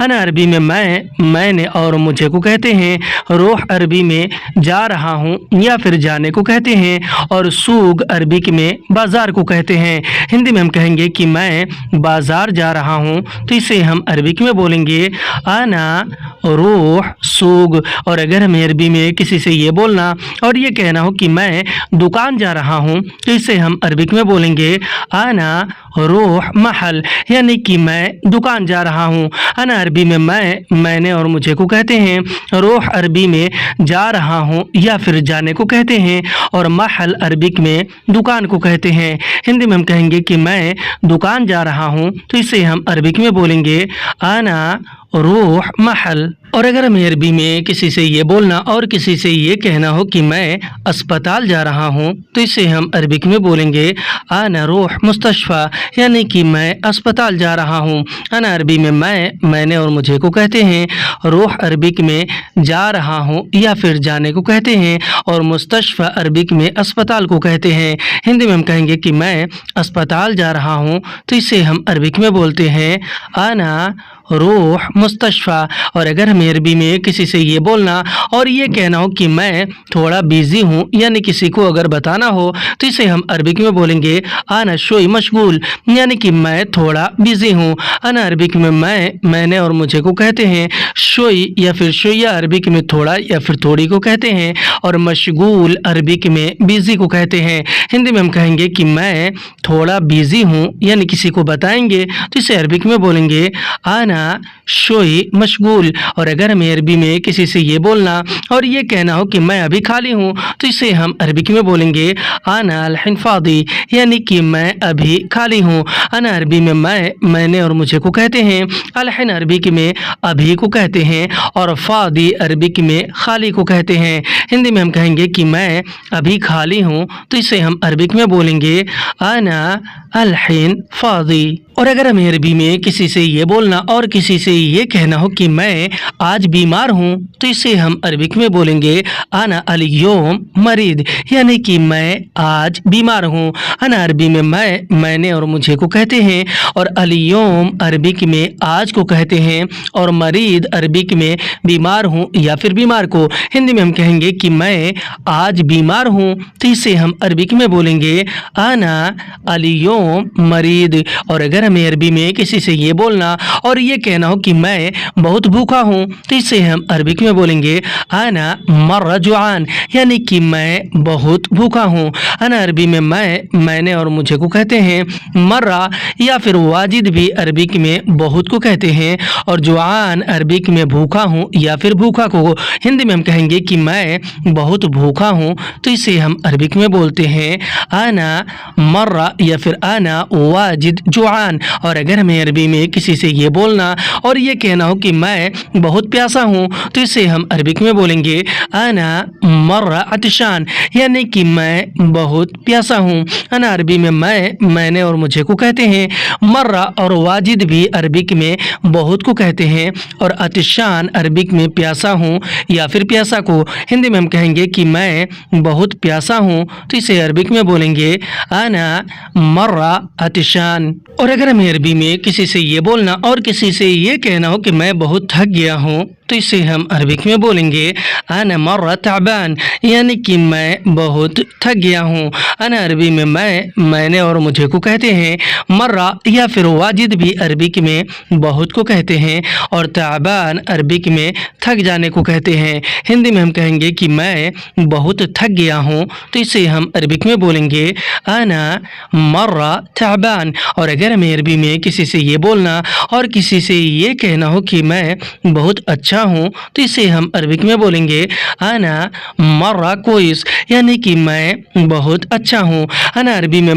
انا عربی میں میں نے اور مجھے کو کہتے ہیں. روح عربی میں جا رہا ہوں یا پھر جانے کو کہتے ہیں. اور سوق عربی میں بازار کو کہتے ہیں. ہندی میں ہم کہیں گے کہ میں بازار جا رہا ہوں تو اسے ہم عربک میں بولیں گے انا روح سوق. اور اگر ہمیں عربی میں کسی سے یہ بولنا اور یہ کہنا ہو کہ میں دکان جا رہا ہوں تو اسے ہم عربک میں بولیں گے انا روح محل، یعنی کہ میں دکان جا رہا ہوں. انا عربی میں میں نے اور مجھے کو کہتے ہیں. روح عربی میں جا رہا ہوں یا پھر جانے کو کہتے ہیں. اور محل عربک میں دکان کو کہتے ہیں. ہندی میں ہم کہیں گے کہ میں دکان جا رہا ہوں تو اسے ہم عربک میں بولیں گے انا روح محل. اور اگر ہمیں عربی میں کسی سے یہ بولنا اور کسی سے یہ کہنا ہو کہ میں اسپتال جا رہا ہوں تو اسے ہم عربک میں بولیں گے انا روح مستشفى، یعنی کہ میں اسپتال جا رہا ہوں. انا عربی میں میں نے اور مجھے کو کہتے ہیں. روح عربک میں جا رہا ہوں یا پھر جانے کو کہتے ہیں. اور مستشفى عربک میں اسپتال کو کہتے ہیں. ہندی میں ہم کہیں گے کہ میں اسپتال جا رہا ہوں تو اسے ہم عربک میں بولتے ہیں انا روح مستشفى. اور اگر ہمیں عربی میں کسی سے یہ بولنا اور یہ کہنا ہو کہ میں تھوڑا بیزی ہوں، یعنی کسی کو اگر بتانا ہو تو اسے ہم عربک میں بولیں گے انا شوي مشغول، یعنی کہ میں تھوڑا بیزی ہوں. انا عربک میں میں نے اور مجھے کو کہتے ہیں. شوي یا پھر شوية عربک میں تھوڑا یا پھر تھوڑی کو کہتے ہیں. اور مشغول عربک میں بیزی کو کہتے ہیں. ہندی میں ہم کہیں گے کہ میں تھوڑا بیزی ہوں، یعنی کسی کو بتائیں گے تو اسے عربک میں بولیں گے انا شوي مشغول. اور اگر ہمیں عربی میں کسی سے یہ بولنا اور یہ کہنا ہو کہ میں ابھی خالی ہوں تو اسے ہم عربک میں بولیں گے انا الحين فاضي، یعنی کہ میں ابھی خالی ہوں. انا عربی میں میں نے اور مجھے کو کہتے ہیں. الحين عربک میں ابھی کو کہتے ہیں. اور فاضی عربک میں خالی کو کہتے ہیں. ہندی میں ہم کہیں گے کہ میں ابھی خالی ہوں تو اسے ہم عربک میں بولیں گے انا الحين فاضي. اور اگر ہمیں عربی میں کسی سے یہ بولنا اور کسی سے یہ کہنا ہو کہ میں آج بیمار ہوں تو اسے ہم عربک میں بولیں گے انا اليوم مريض، یعنی کہ میں آج بیمار ہوں. انا عربی میں میں نے اور مجھے کو کہتے ہیں. اور اليوم عربک میں آج کو کہتے ہیں. اور مريض عربک میں بیمار ہوں یا پھر بیمار کو. ہندی میں ہم کہیں گے کہ میں آج بیمار ہوں تو اسے ہم عربک میں بولیں گے انا اليوم مريض. اور اگر ہمیں عربی میں کسی سے یہ بولنا اور یہ کہنا ہو کہ میں بہت بھوکا ہوں تو اسے ہم عربک میں بولیں گے انا مرة جوعان، یعنی کہ میں بہت بھوکا ہوں. انا عربی میں میں نے اور مجھے کو کہتے ہیں. مرہ یا پھر واجد بھی عربک میں بہت کو کہتے ہیں. اور جوعان عربک میں بھوکا ہوں یا پھر بھوکا کو. ہندی میں ہم کہیں گے کہ میں بہت بھوکا ہوں تو اسے ہم عربک میں بولتے ہیں انا مرہ یا پھر انا واجد جوعان. اور اگر ہمیں عربی میں کسی سے یہ بولنا اور یہ کہنا ہو کہ میں بہت پیاسا ہوں تو اسے ہم عربک میں بولیں گے انا مرة عطشان، یعنی کہ میں بہت پیاسا ہوں. انا عربی میں میں نے اور مجھے کو کہتے ہیں. مرہ اور واجد بھی عربک میں بہت کو کہتے ہیں. اور عطشان عربک میں پیاسا ہوں یا پھر پیاسا کو. ہندی میں ہم کہیں گے کہ میں بہت پیاسا ہوں تو اسے عربک میں بولیں گے انا مرة عطشان. اور اگر ہمیں عربی میں کسی سے یہ بولنا اور کسی سے یہ کہنا ہو کہ میں بہت تھک گیا ہوں تو اسے ہم عربک میں بولیں گے انا مرة تعبان، یعنی کہ میں بہت تھک گیا ہوں. انا عربی میں میں نے اور مجھے کو کہتے ہیں. مرہ یا پھر واجد بھی عربک میں بہت کو کہتے ہیں. اور تعبان عربک میں تھک جانے کو کہتے ہیں. ہندی میں ہم کہیں گے کہ میں بہت تھک گیا ہوں تو اسے ہم عربک میں بولیں گے انا مرة تعبان. اور اگر ہمیں عربی میں کسی سے یہ بولنا اور کسی سے یہ کہنا ہو کہ میں بہت اچھا ہوں تو اسے ہم عربک میں بولیں گے انا مرة كويس، یعنی کہ میں بہت اچھا ہوں. انا عربی میں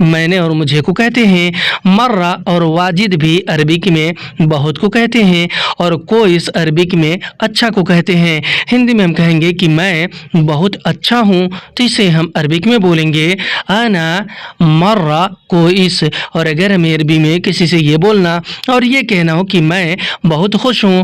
میں نے اور مجھے کو کہتے ہیں. مرہ اور واجد بھی عربک میں بہت کو کہتے ہیں. اور کوئس عربک میں اچھا کو کہتے ہیں. ہندی میں ہم کہیں گے کہ میں بہت اچھا ہوں تو اسے ہم عربک میں بولیں گے انا مرة كويس. اور اگر ہمیں عربی میں کسی سے یہ بولنا اور یہ کہنا ہو کہ میں بہت خوش ہوں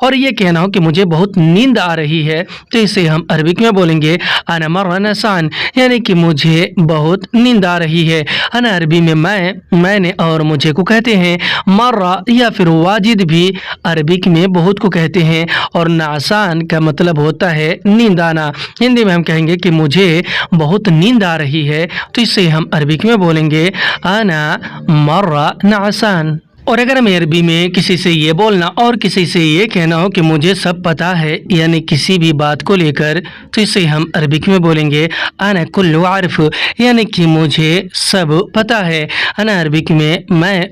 اور یہ کہنا ہو کہ مجھے بہت نیند آ رہی ہے تو اسے ہم عربک میں بولیں گے انا مرہ نعسان، یعنی کہ مجھے بہت نیند آ رہی ہے۔ انا عربی میں میں نے اور مجھے کو کہتے ہیں، مرہ یا پھر واجد بھی عربک میں بہت کو کہتے ہیں، اور نعسان کا مطلب ہوتا ہے نیند آنا۔ ہندی میں ہم کہیں گے کہ مجھے بہت نیند آ رہی ہے تو اسے ہم عربک میں بولیں گے انا مرہ نعسان۔ اور اگر ہمیں عربی میں کسی سے یہ بولنا اور کسی سے یہ کہنا ہو کہ مجھے سب پتہ ہے، یعنی کسی بھی بات کو لے کر، تو اسے ہم عربک میں بولیں گے انا کل عارف، یعنی کہ مجھے سب پتہ ہے۔ انا عربک میں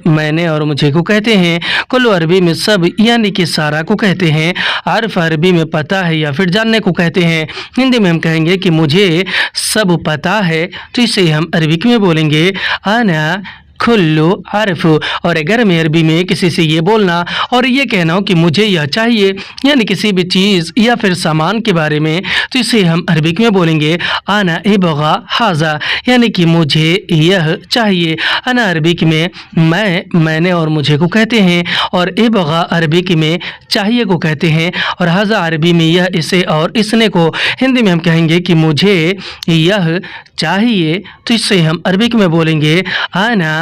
میں نے اور مجھے کو کہتے ہیں، کل عربی میں سب یعنی کہ سارا کو کہتے ہیں، عارف عربی میں پتہ ہے یا پھر جاننے کو کہتے ہیں۔ ہندی میں ہم کہیں گے کہ مجھے سب پتہ ہے تو اسے ہم عربک میں بولیں گے انا کلو عارف۔ اور اگر ہمیں عربی میں کسی سے یہ بولنا اور یہ کہنا ہو کہ مجھے یہ چاہیے، یعنی کسی بھی چیز یا پھر سامان کے بارے میں، تو اسے ہم عربک میں بولیں گے انا ابغى ھذا، یعنی کہ مجھے یہ چاہیے۔ انا عربک میں میں نے اور مجھے کو کہتے ہیں، اور ابغى عربک میں چاہیے کو کہتے ہیں، اور ھذا عربی میں یہ، اسے اور اس نے کو۔ ہندی میں ہم کہیں گے کہ مجھے یہ چاہیے تو اس سے ہم عربک میں بولیں گے انا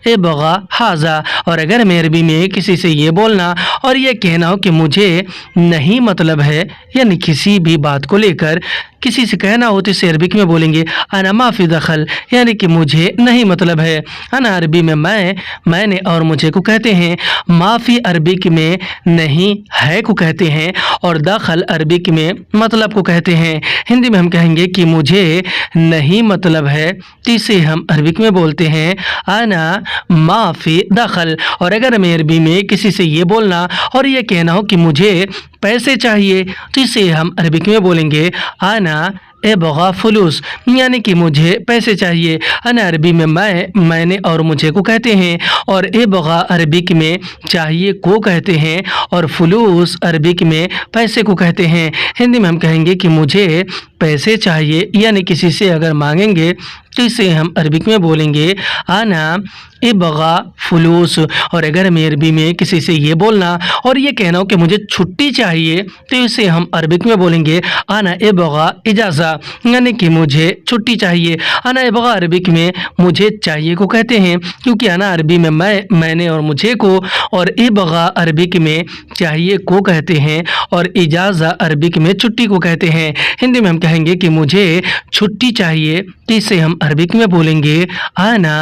ابغى ھذا۔ اور اگر ہمیں عربی میں کسی سے یہ بولنا اور یہ کہنا ہو کہ مجھے نہیں مطلب ہے، یعنی کسی بھی بات کو لے کر کسی سے کہنا ہو تو اسے عربک میں بولیں گے انا ما فی دخل، یعنی کہ مجھے نہیں مطلب ہے۔ انا عربی میں میں نے اور مجھے کو کہتے ہیں، ما فی عربک میں نہیں ہے کو کہتے ہیں، اور دخل عربک میں مطلب کو کہتے ہیں۔ ہندی میں ہم کہیں گے کہ مجھے نہیں مطلب ہے تو اسے ہم عربک میں بولتے ہیں انا ما فی دخل۔ اور اگر ہمیں عربی میں کسی سے یہ بولنا اور یہ کہنا ہو کہ مجھے پیسے چاہیے تو اسے ہم عربک میں بولیں گے انا ابغى فلوس، یعنی کہ مجھے پیسے چاہیے۔ انا عربی میں میں نے اور مجھے کو کہتے ہیں، اور ابغى عربک میں چاہیے کو کہتے ہیں، اور فلوس عربک میں پیسے کو کہتے ہیں۔ ہندی میں ہم کہیں گے کہ مجھے پیسے چاہیے، یعنی کسی سے اگر مانگیں گے تو اسے ہم عربک میں بولیں گے انا ابغى فلوس۔ اور اگر ہمیں عربی میں کسی سے یہ بولنا اور یہ کہنا ہو کہ مجھے چھٹی چاہیے تو اسے ہم عربک میں بولیں گے انا ابغى اجازہ، یعنی کہ مجھے چھٹی چاہیے۔ انا ابغى عربک میں مجھے چاہیے کو کہتے ہیں، کیونکہ انا عربی میں میں نے اور مجھے کو، اور ابغى عربک میں چاہیے کو کہتے ہیں، اور اجازہ عربک میں چھٹی کو کہتے ہیں۔ ہندی میں ہم کہیں گے کہ مجھے چھٹی چاہیے تو اسے ہم عربک میں بولیں گے انا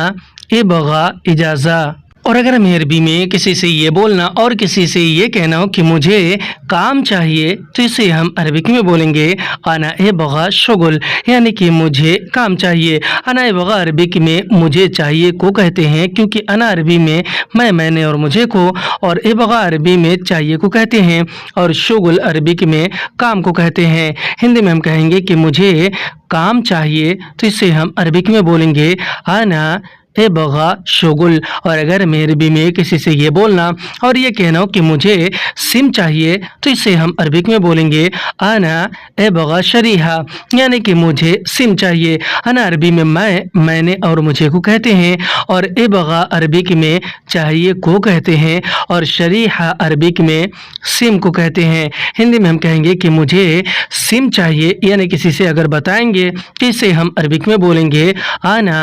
ابغى اجازہ۔ اور اگر ہمیں عربی میں کسی سے یہ بولنا اور کسی سے یہ کہنا ہو کہ مجھے کام چاہیے تو اسے ہم عربک میں بولیں گے انا ابغى شغل، یعنی کہ مجھے کام چاہیے۔ انا ابغى عربک میں مجھے چاہیے کو کہتے ہیں، کیونکہ انا عربی میں میں نے اور مجھے کو، اور ابغى عربی میں چاہیے کو کہتے ہیں، اور شغل عربک میں کام کو کہتے ہیں۔ ہندی میں ہم کہیں گے کہ مجھے کام چاہیے تو اسے ہم عربک میں بولیں گے انا ابغى شغل۔ اور اگر ہمیں عربی میں کسی سے یہ بولنا اور یہ کہنا ہو کہ مجھے سم چاہیے تو اسے ہم عربک میں بولیں گے انا ابغى شریحہ، یعنی کہ مجھے سم چاہیے۔ انا عربی میں میں نے اور مجھے کو کہتے ہیں، اور ابغى عربک میں چاہیے کو کہتے ہیں، اور شریحہ عربک میں سم کو کہتے ہیں۔ ہندی میں ہم کہیں گے کہ مجھے سم چاہیے، یعنی کسی سے اگر بتائیں گے تو اسے ہم عربک میں بولیں گے انا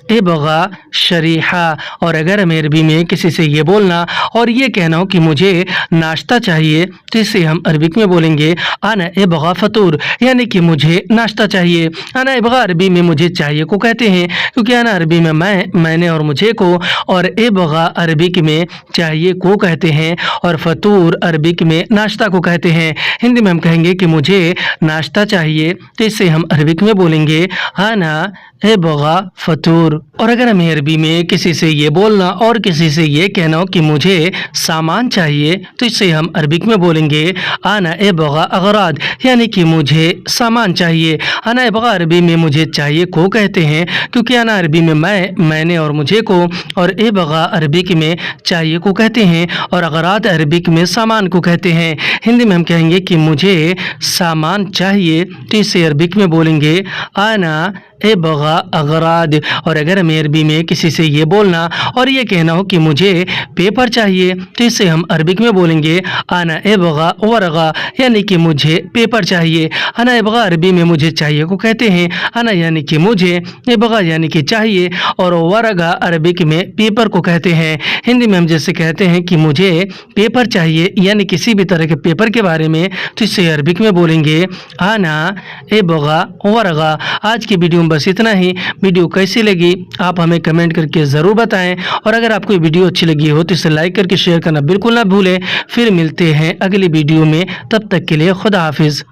ابغى شریحہ۔ اور اگر ہمیں عربی میں کسی سے یہ بولنا اور یہ کہنا ہو کہ مجھے ناشتہ چاہیے تو اسے ہم عربک میں بولیں گے انا ابغى فطور، یعنی کہ مجھے ناشتہ چاہیے۔ انا ابغى عربی میں مجھے چاہیے کو کہتے ہیں، کیونکہ انا عربی میں میں نے اور مجھے کو، اور ابغى عربک میں چاہیے کو کہتے ہیں، اور فطور عربک میں ناشتہ کو کہتے ہیں۔ ہندی میں ہم کہیں گے کہ مجھے ناشتہ چاہیے تو اسے ہم عربک میں بولیں گے انا ابغى فطور۔ اور اگر ہمیں عربی میں کسی سے یہ بولنا اور کسی سے یہ کہنا ہو کہ مجھے سامان چاہیے تو اسے ہم عربک میں بولیں گے انا ابغى اغراض، یعنی کہ مجھے سامان چاہیے۔ انا ابغى عربی میں مجھے چاہیے کو کہتے ہیں، کیونکہ انا عربی میں میں نے اور مجھے کو، اور ابغى عربک میں چاہیے کو کہتے ہیں، اور اغراض عربک میں سامان کو کہتے ہیں۔ ہندی میں ہم کہیں گے کہ مجھے سامان چاہیے تو اسے عربک میں بولیں گے انا ابغا اغراض۔ اور اگر ہمیں عربی میں کسی سے یہ بولنا اور یہ کہنا ہو کہ مجھے پیپر چاہیے تو اسے ہم عربک میں بولیں گے انا ابغا ورغا، یعنی کہ مجھے پیپر چاہیے۔ انا ابغا عربی میں مجھے چاہیے کو کہتے ہیں، انا یعنی کہ مجھے، ابغا یعنی کہ چاہیے، اور ورغا عربک میں پیپر کو کہتے ہیں۔ ہندی میں ہم جیسے کہتے ہیں کہ مجھے پیپر چاہیے یعنی کسی بھی طرح کے پیپر کے بارے میں، تو اسے عربک میں بولیں گے انا ابغا ورغا۔ آج کی ویڈیو میں بس اتنا ہی۔ ویڈیو کیسی لگی آپ ہمیں کمنٹ کر کے ضرور بتائیں، اور اگر آپ کو یہ ویڈیو اچھی لگی ہو تو اسے لائک کر کے شیئر کرنا بالکل نہ بھولیں۔ پھر ملتے ہیں اگلی ویڈیو میں، تب تک کے لیے خدا حافظ۔